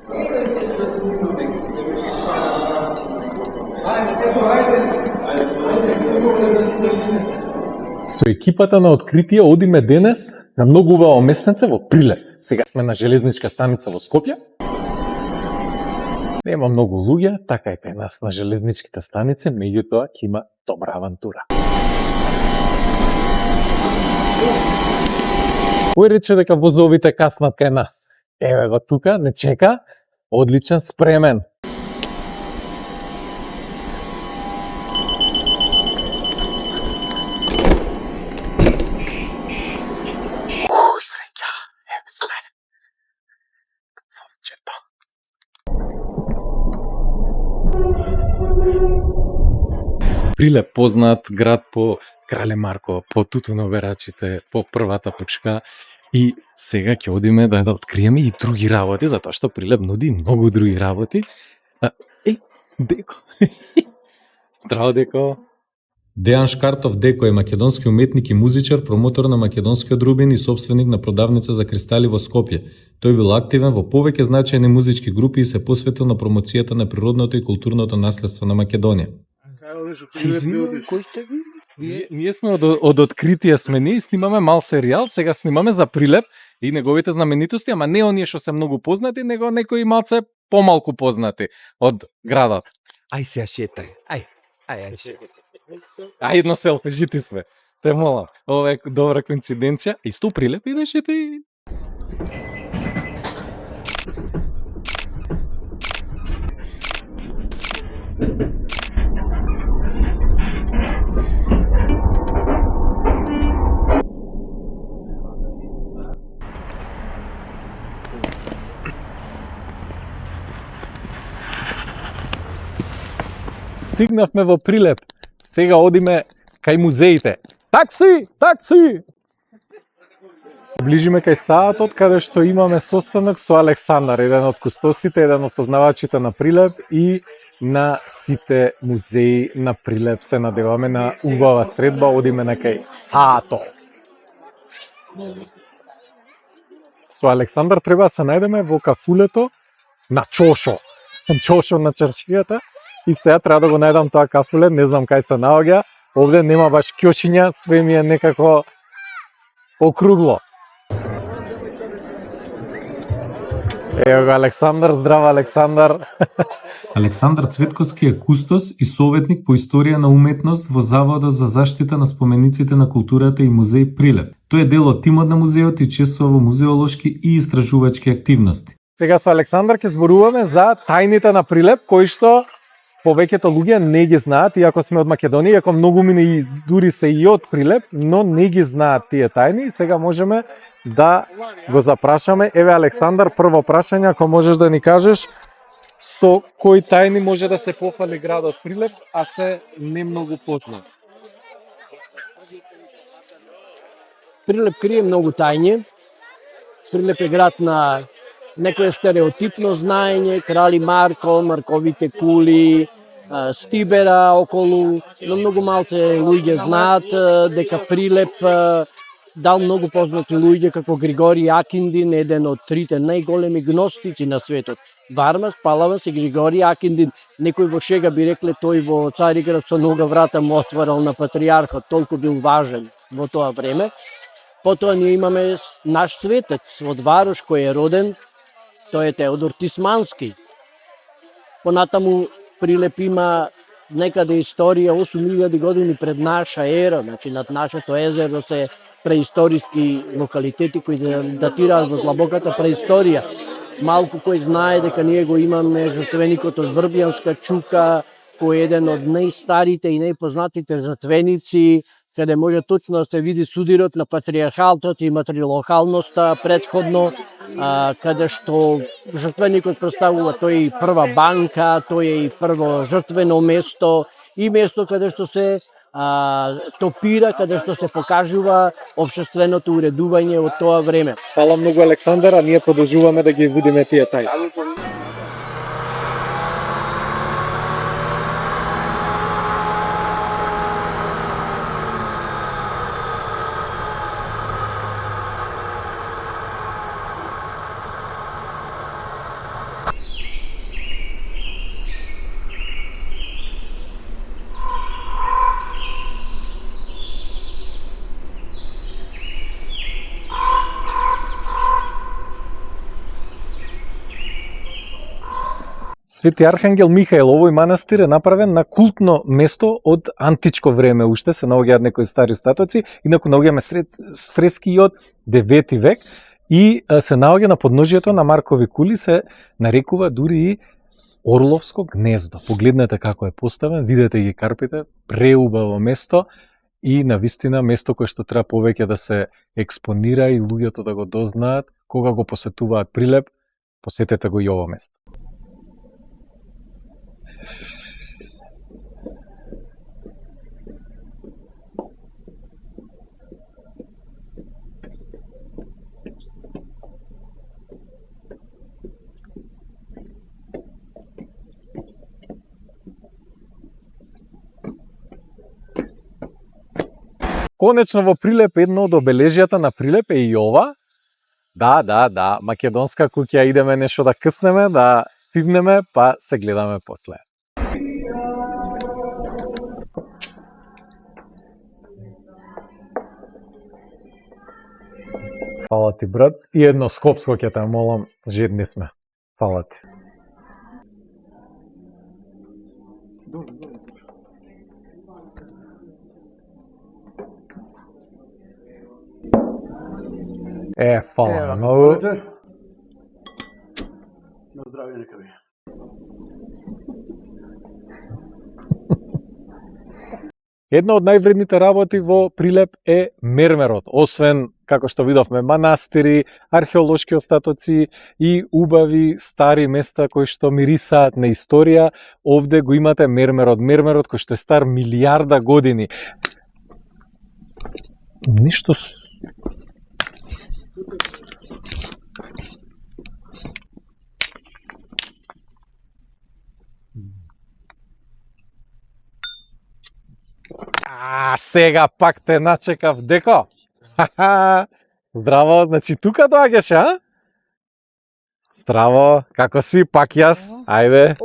Со екипата на Откритие одиме денес на многу убаво местенце во Прилеп. Сега сме на железничка станица во Скопје. Нема многу луѓе, така и кај нас на железничките станици, меѓутоа ќе има добра авантура. Кој рече дека возовите каснат кај нас? Еве го тука, не чека, одличен, спремен. Среќа, еве сме. Вовчето. Прилеп познат град по Крале Марко, по тутуноверачите, по првата пучка. И сега ќе одиме да откриеме и други работи, затоа што Прилеп нуди многу други работи. Деко. Здраво, Деко. Дејан Шкартов Деко е македонски уметник и музичар, промотор на македонскиот рубин и сопственик на продавница за кристали во Скопје. Тој бил активен во повеќе значајни музички групи и се посветил на промоцијата на природното и културното наследство на Македонија. Кој сте ви? Ние сме од Откритие сме ние, снимаме мал серијал, сега снимаме за Прилеп и неговите знаменитости, ама не оние што се многу познати, него некои малце помалку познати од градот. Ај се шетај. Ај. Ај едно селфи, жити сме. Те молам. Ова е добра коинциденција. Исто Прилеп идеше ти. Стигнавме во Прилеп. Сега одиме кај музеите. Такси! Такси! Се ближиме кај саатот, каде што имаме состанок со Александар, еден од кустосите, еден од познавачите на Прилеп и на сите музеи на Прилеп. Се надеваме на убава средба, одиме на кај саато. Со Александар треба да се најдеме во кафулето на Чошо. Чошо на чаршијата. И сега треба да го најдам тоа кафуле, не знам кај се наоѓа. Овде нема баш кјошиња, све ми е некако округло. Ево го Александар, здраво Александар. Александар Цветковски е кустос и советник по историја на уметност во Заводот за заштита на спомениците на културата и музеј Прилеп. Тој е дел од тимот на музеот и чествува во музеолошки и истражувачки активности. Сега со Александар ќе зборуваме за тајните на Прилеп, кои што повеќето луѓе не ги знаат, иако сме од Македонија, иако многу мина и дури се и од Прилеп, но не ги знаат тие тајни и сега можеме да го запрашаме. Еве Александар, прво прашање, ако можеш да ни кажеш со кои тајни може да се пофали градот Прилеп, а се не многу познат. Прилеп крие многу тајни. Прилеп е град на некое стереотипно знаење, Крали Марко, Марковите кули, Стибера околу, но многу малце луѓе знаат дека Прилеп дал многу познати луѓе како Григори Акиндин, еден од трите најголеми гностици на светот. Вармас, Палавас и Григори Акиндин, некој во шега би рекле тој во Цариград со нога врата му отварал на патриархот, толку бил важен во тоа време. Потоа ние имаме наш светец од Варош кој е роден, тој е Теодор Тисмански. Понатаму Прилеп има некаде историја 8000 години пред наша ера, значи над нашето езеро се преисториски локалитети кои датираат во длабоката преисторија. Малку кој знае дека ние го имаме жртвеникот од Врбјанска чука, кој е еден од најстарите и најпознатите жртвеници, каде може точно да се види судирот на патриархалтот и матрилохалноста предходно, каде што жртвеникот представува тој и прва банка, тој е и прво жртвено место и место каде што се топира, каде што се покажува општественото уредување од тоа време. Фала многу Александар, а ние продолжуваме да ги видиме тие тајни. Свети Архангел Михаил, овој манастир е направен на култно место од античко време, уште се наоѓаат некои стари остатоци, инаку наоѓаме фрески и од 9 век и се наоѓа на подножието на Маркови кули, се нарекува дури и Орловско гнездо. Погледнете како е поставен, видете ги карпите, преубаво место и навистина место кое што треба повеќе да се експонира и луѓето да го дознаат кога го посетуваат Прилеп, посетете го и ово место. Конечно во Прилеп едно од обележјата на Прилеп е и ова. Да, македонска куќа, идеме нешто да къснеме, да пивнеме, па се гледаме после. Фала ти, брат. И едно скопско ќе те молам, жедни сме. Фала ти. Фала многу. На здравје нека ви. Една од највредните работи во Прилеп е мермерот. Освен, како што видовме, манастири, археолошки остатоци и убави стари места кои што мирисаат на историја, овде го имате мермерот. Мермерот кој што е стар милијарда години. Ништо... Сега пак те начекав, деко. Здраво, значи тука доаѓаш, а? Здраво, како си, пак јас? Ајде.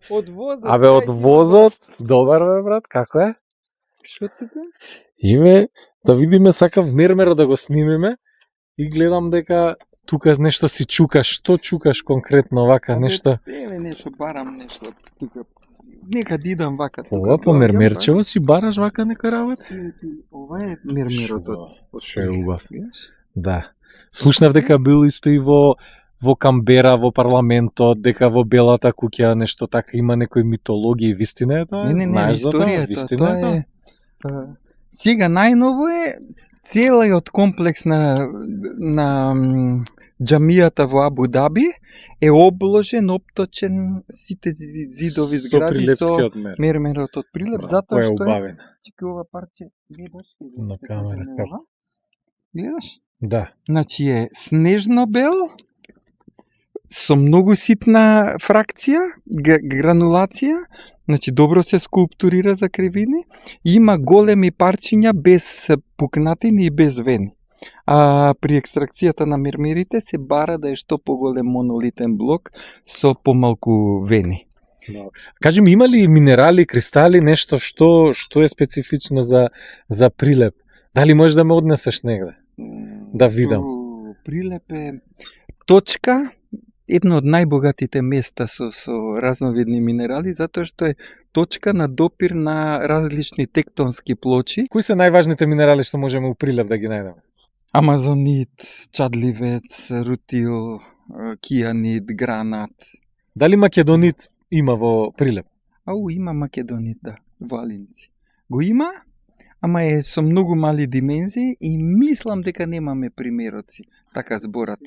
Од возот. Абе, од возот. Добар бе, брат, како е? Што тука? Име, да видиме, сакав мермеро да го снимиме и гледам дека тука нешто си чукаш. Што чукаш конкретно вака, нешто? Еве нешто, барам нешто тука. Нека да идам вака тука. Ова по мермерчево си бараш вака нека работа? Ова е мермерото. Што е убав. Да. Слушнав дека бил исто и во Камбера, во парламентот, дека во Белата куќа нешто така има некои митологии, вистина е тоа? Не, Знаеш за тоа? историјата, Вистина тоа е е. Сега најново е целиот комплекс на џамијата во Абу Даби е обложен, опточен сите зидови со згради прилепскиот со мер. мермерот од Прилеп, Браво, затоа кој е што е убавен. чекај ова парче, гледаш? На камера, како? Гледаш? Да. Значи е снежно бел, со многу ситна фракција, гранулација, значи добро се скулптурира за кривини, има големи парчиња без пукнатини и без вени. А при екстракцијата на мермерите се бара да е што поголем монолитен блок со помалку вени. Кажи ми, има ли минерали, кристали, нешто што е специфично за Прилеп? Дали можеш да ме однесеш негде? Да видам. Прилеп е точка, едно од најбогатите места со разновидни минерали, затоа што е точка на допир на различни тектонски плочи. Кои се најважните минерали што можеме у Прилеп да ги најдеме? Амазонит, чадливец, рутил, кијанит, гранат. Дали македонит има во Прилеп? Има македонит, да, валинци. Го има, ама е со многу мали димензии и мислам дека немаме примероци, така зборат.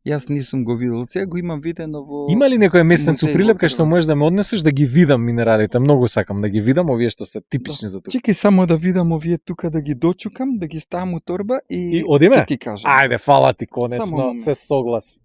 Јас не сум го видел, сега го имам видено во... Има ли некој местенец у музеј Прилеп во кај што Хрватска. можеш да ме однесеш да ги видам минералите? Многу сакам да ги видам, овие што се типични за тука. Чекај само да видам овие тука, да ги дочукам, да ги ставам у торба и одиме? ќе ти кажам. Ајде, фала ти, Само конечно, момент. се согласи.